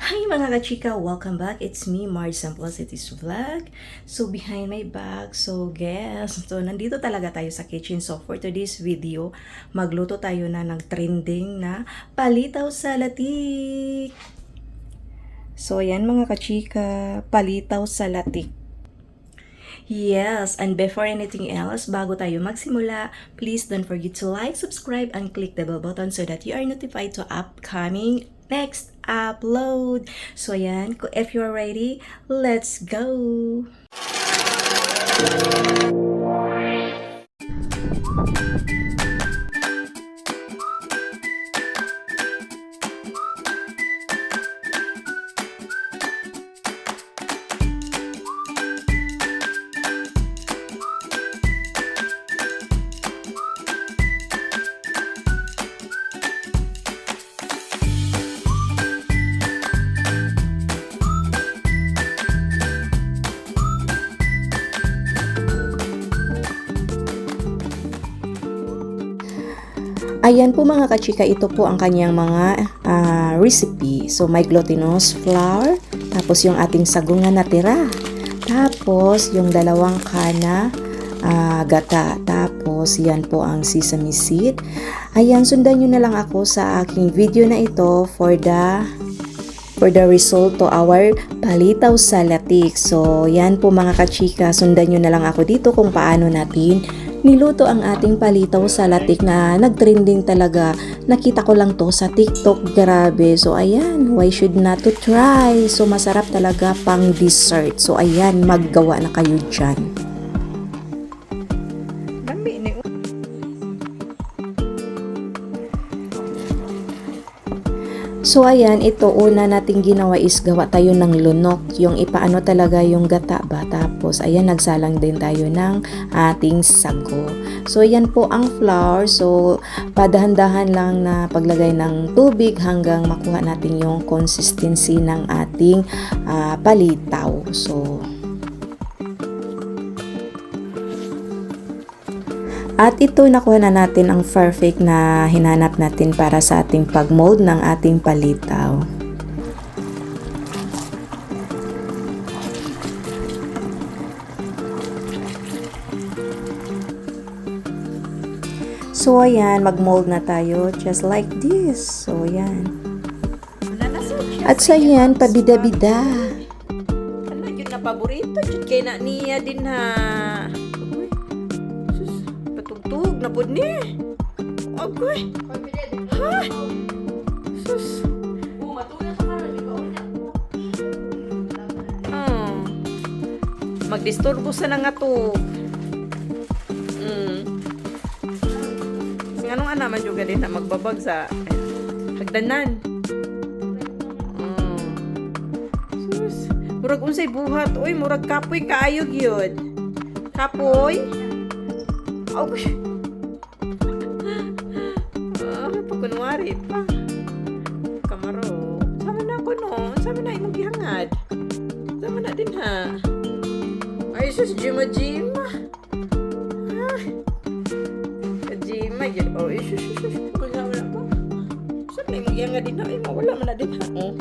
Hi mga kachika! Welcome back! It's me, Mars Simplicity's Vlog. So, behind my back, nandito talaga tayo sa kitchen. So, for today's video, magluto tayo na ng trending na palitaw sa latik. So, yan mga kachika, palitaw sa latik. Yes, and before anything else, bago tayo magsimula, please don't forget to like, subscribe, and click the bell button so that you are notified to upcoming next upload. So yan, if you're ready, let's go! Ayan po mga kachika, ito po ang kanyang mga recipe. So may glutinous flour, tapos yung ating sago nga natira, tapos yung dalawang kana gata, tapos yan po ang sesame seed. Ayan, sundan nyo na lang ako sa aking video na ito for the result to our palitaw sa latik. So yan po mga kachika, sundan nyo na lang ako dito kung paano natin niluto ang ating palitaw sa latik na nagtrending talaga. Nakita ko lang to sa TikTok, grabe. So ayan, why should not to try? So masarap talaga pang dessert. So ayan, maggawa na kayo dyan. So ayan, ito una nating ginawa is gawa tayo ng lunok, yung ipaano talaga yung gata ba, tapos ayan nagsalang din tayo ng ating sago. So ayan po ang flour, so padahan-dahan lang na paglagay ng tubig hanggang makuha natin yung consistency ng ating palitaw. So at ito nakuha na natin ang perfect na hinanap natin para sa ating pag-mold ng ating palitaw. So ayan, mag-mold na tayo just like this. So ayan. At sa yan, pabida-bida. Ano yun na paborito? Yun kaya na niya din ha. Tug na po ni. Okay. Ha? Sus. Magdisturbo sa nga to. Anong naman juga din na magbabag sa hagdanan. Sus. Murag unsay buhat. Uy, murag kapoy kaayog yun. Kapoy? Oh, pagkunwari pa. Kamaro. Sama na ako no. Sama na imong gihangad. Sama na din ha. Ay, sus, Jima. Ha? Jima, yun. Oh, sus. Wala pa. Sama na imong gihangad din ha. Ay, mawala man na din ha. Oh.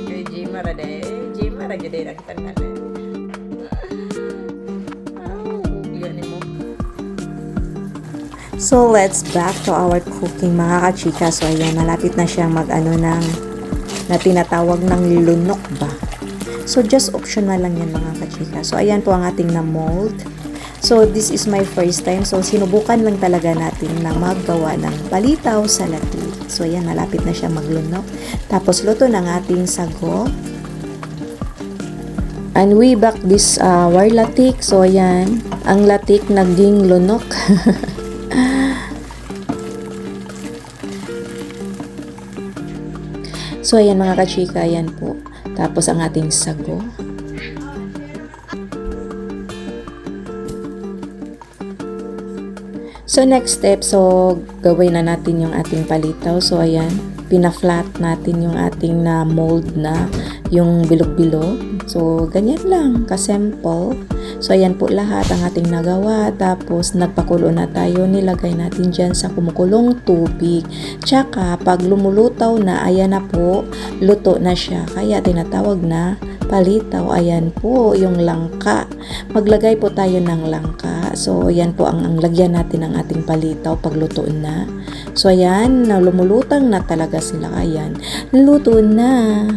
Kay Jima ra de. Jima ra gede ra kita na de. So let's back to our cooking mga kachika. So ayan, malapit na siyang mag-ano na tinatawag ng lunok ba. So just optional lang yan mga kachika. So ayan po ang ating na mold. So this is my first time. So sinubukan lang talaga natin na maggawa ng palitaw sa latik. So ayan, malapit na siyang maglunok. Tapos luto ng ating sago. And we back this our latik. So ayan, ang latik naging lunok. So ayan mga kachika, ayan po. Tapos ang ating sago. So next step, so gawin na natin yung ating palitaw. So ayan, pina-flat natin yung ating na mold na yung bilog-bilog. So ganyan lang, ka-simple. So ayan po lahat ang ating nagawa. Tapos nagpakulo na tayo, nilagay natin dyan sa kumukulong tubig. Tsaka pag lumulutaw na, ayan na po, luto na siya. Kaya tinatawag na palitaw. Ayan po yung langka. Maglagay po tayo ng langka. So ayan po ang lagyan natin ng ating palitaw pag luto na. So ayan, lumulutang na talaga sila. Ayan, luto na.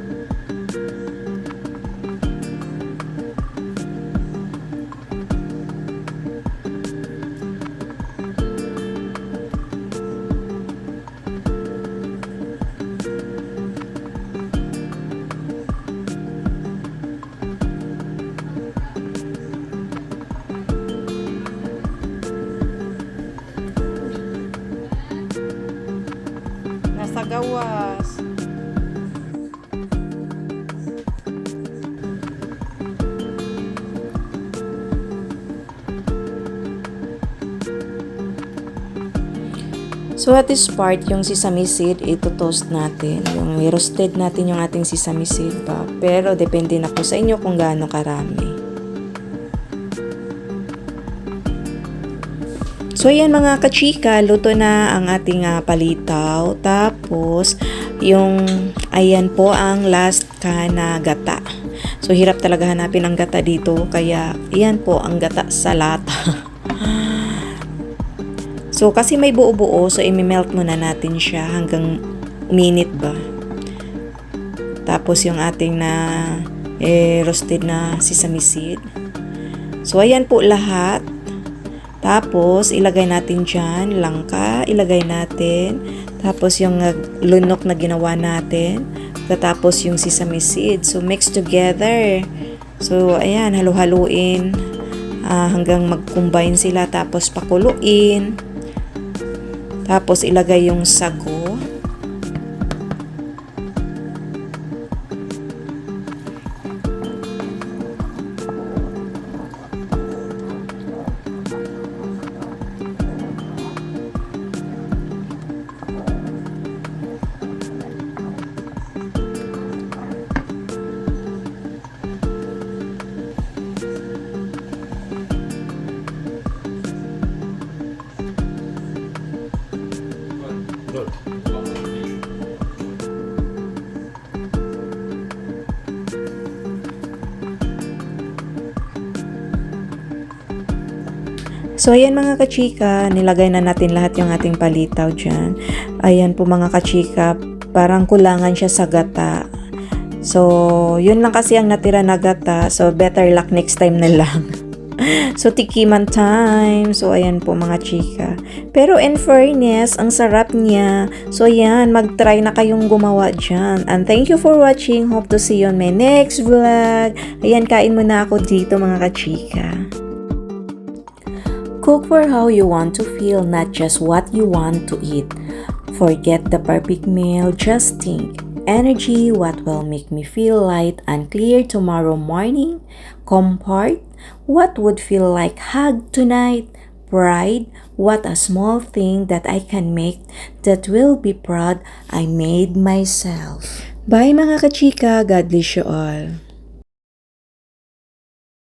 Nasa gawas. So at this part, yung sesame seed, ito toast natin. Yung roasted natin yung ating sesame seed pa. Pero depende na po sa inyo kung gaano karami. So ayan mga kachika, luto na ang ating palitaw. Tapos, yung ayan po ang last ka na gata. So hirap talaga hanapin ang gata dito. Kaya ayan po ang gata sa lata. So, kasi may buo-buo, so i-melt muna natin siya hanggang minute ba. Tapos, yung ating na roasted na sesame seed. So, ayan po lahat. Tapos, ilagay natin dyan, langka, ilagay natin. Tapos, yung lunok na ginawa natin. Tapos, yung sesame seed. So, mix together. So, ayan, halo-haluin hanggang mag-combine sila. Tapos, pakuluin. Tapos, ilagay yung sago. So, ayan mga kachika, nilagay na natin lahat yung ating palitaw dyan. Ayan po mga kachika, parang kulangan siya sa gata. So, yun lang kasi ang natira na gata. So, better luck next time na lang. So, tikiman time. So, ayan po mga chika. Pero in fairness, ang sarap niya. So, ayan, mag-try na kayong gumawa dyan. And thank you for watching. Hope to see you on my next vlog. Ayan, kain muna ako dito mga kachika. Cook for how you want to feel, not just what you want to eat. Forget the perfect meal, just think. Energy, what will make me feel light and clear tomorrow morning? Comfort, what would feel like hug tonight? Pride, what a small thing that I can make that will be proud I made myself. Bye mga kachika, God bless you all.